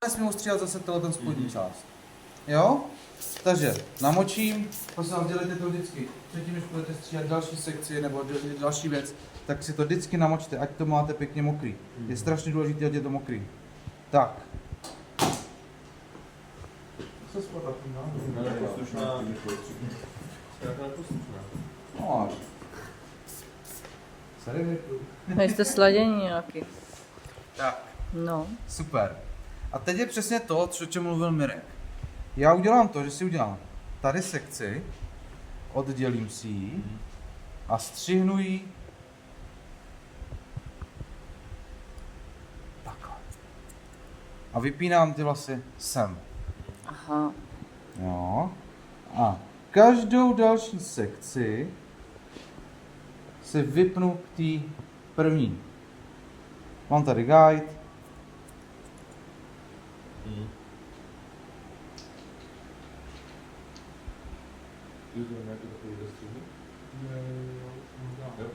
nesmím ostříhat zase ten spodní část. Jo? Takže namočím, prosím vás, dělejte to vždycky. Předtím, než budete stříhat další sekci nebo další věc, tak si to vždycky namočte, ať to máte pěkně mokrý. Je strašně důležité, ať je to mokrý. Tak. Co spadá tím no, až. Nejste sladění nějaký. Tak. No. Super. A teď je přesně to, o čem mluvil Mirek. Já udělám to, že si udělám tady sekci, oddělím si ji a střihnu ji takhle. A vypínám ty vlasy sem. Aha. Jo. A každou další sekci se vypnu k té první. Mám tady guide.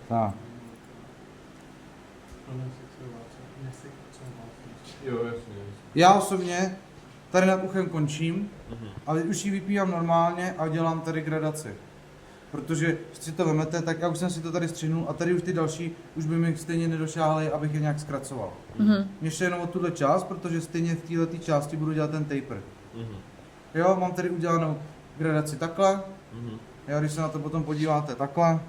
Tak. Já osobně tady nad uchem končím, ale už ji vypívám normálně a dělám tady gradaci. Protože si to vemete, tak já už jsem si to tady střihnul a tady už ty další už by mi stejně nedošáhly, abych je nějak zkracoval. Mě ještě jenom o tuhle část, protože stejně v této části budu dělat ten taper. Jo, mám tady udělanou gradaci takhle. Jo, když se na to potom podíváte takhle.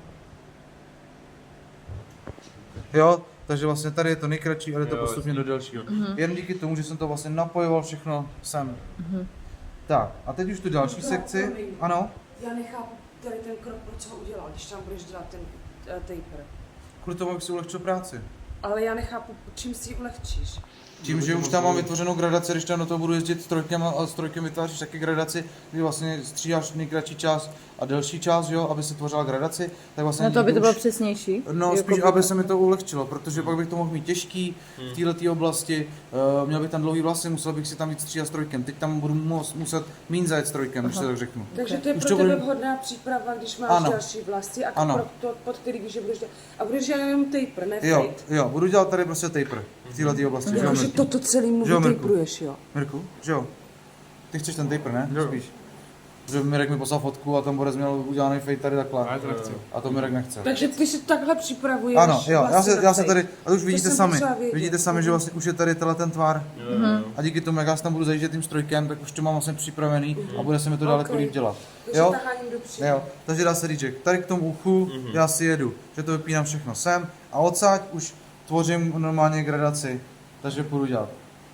Jo, takže vlastně tady je to nejkratší, ale je to postupně do delšího. Jen díky tomu, že jsem to vlastně napojoval všechno sem. Tak, a teď už tu další sekci. Ano? Já nechápu tady ten krok, proč ho udělal, když tam budeš dělat ten taper. Kvůli tomu, abych si ulehčil práci. Ale já nechápu, čím si ji ulehčíš. Tím, že už tam mám vytvořenou gradaci, když tam do toho budu jezdit s trojkem a s trojkem vytváříš taky gradaci, kdy vlastně stříháš nejkratší část a delší část, jo, aby se tvořila gradaci, tak vlastně... Na to, aby to bylo přesnější? No, spíš, aby se mi to ulehčilo, protože pak bych to mohl mít těžký v této oblasti, měl bych tam dlouhý vlasy, musel bych si tam víc stříhat s trojkem, teď tam budu muset míň zajet s trojkem, když se tak řeknu. Takže to je Už pro to tebe bude- vhodná příprava, když máš Ano. další vlasy a Ano. krok, pod který víš, že budeš dělat. A budeš dělat jenom taper, ne Jo, fade. jo, budu dělat tady prostě taper v této oblasti, že jo, Takže Mirku? toto celý mu Že jo, Mirku? vytaperuješ, jo. Mirku, že jo? Ty chceš ten taper, ne? Spíš. Že Mirek mi poslal fotku a tam Borec měl udělaný fade tady takhle. Já to nechci. A to Mirek nechce. Takže ty si takhle připravuješ. Ano, jo, vlasy na já se fade. tady, a to už vidíte jsem sami, potřeba vědět. vidíte sami, že vlastně už je tady ten tvar. A díky tomu, jak já se tam budu zajíždět tím strojkem, tak už to mám vlastně připravený a bude se mi to daleko Ok. líp dělat. Takže Jo? taháním dopředu. Jo, takže dá se říct, že tady k tomu uchu já si jedu, že to vypínám všechno sem a odsaď už tvořím normálně gradaci, takže půjdu dělat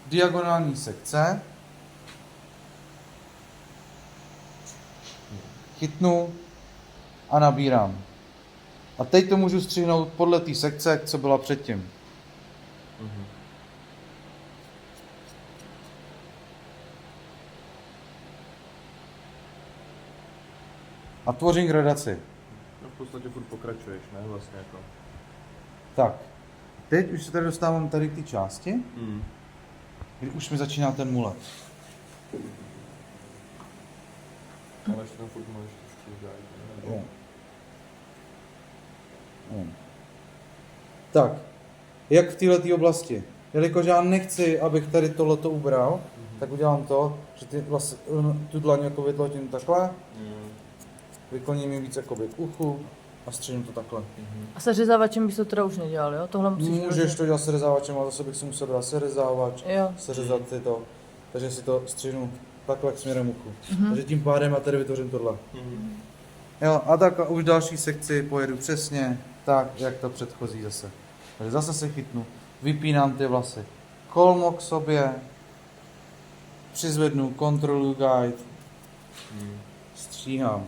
diagonální sekce, chytnu a nabírám. A teď to můžu střihnout podle té sekce, co byla předtím. A tvořím gradaci. No v podstatě furt pokračuješ, ne? Vlastně jako. Tak, teď už se tady dostávám tady k té části, kdy už mi začíná ten mulet. Ale ještě tam furt máš střídat. Jo. Jo. Tak, jak v této oblasti. Jelikož já nechci, abych tady tohleto ubral, tak udělám to, že tu dlaň jako vytlačím takhle, vykloním ji víc jakoby k uchu a střihnu to takhle. A se řezávačem bys to teda už nedělal, jo? Tohle musíš Můžeš to dělat s řezávačem, ale zase bych si musel dát seřezávač, Jo. seřezat tyto, takže si to střihnu takhle k směrem uchu. Takže tím pádem já tady vytvořím tohle. Jo, a tak a už další sekci pojedu přesně tak, jak to předchozí zase. Takže zase se chytnu, vypínám ty vlasy, kolmo k sobě, přizvednu, kontroluji guide, stříhám.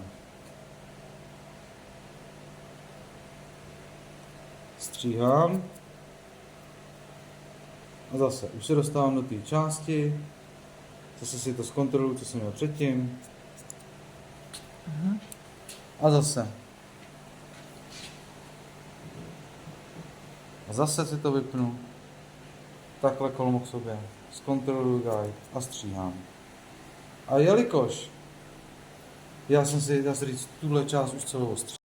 Stříhám. A zase, už se dostávám do té části, zase si to zkontroluji, co jsem měl předtím. A zase. A zase si to vypnu. Takhle kolmo k sobě. Zkontroluji guide a stříhám. A jelikož já jsem si, dá se říct, tuhle část už celou ostříhal,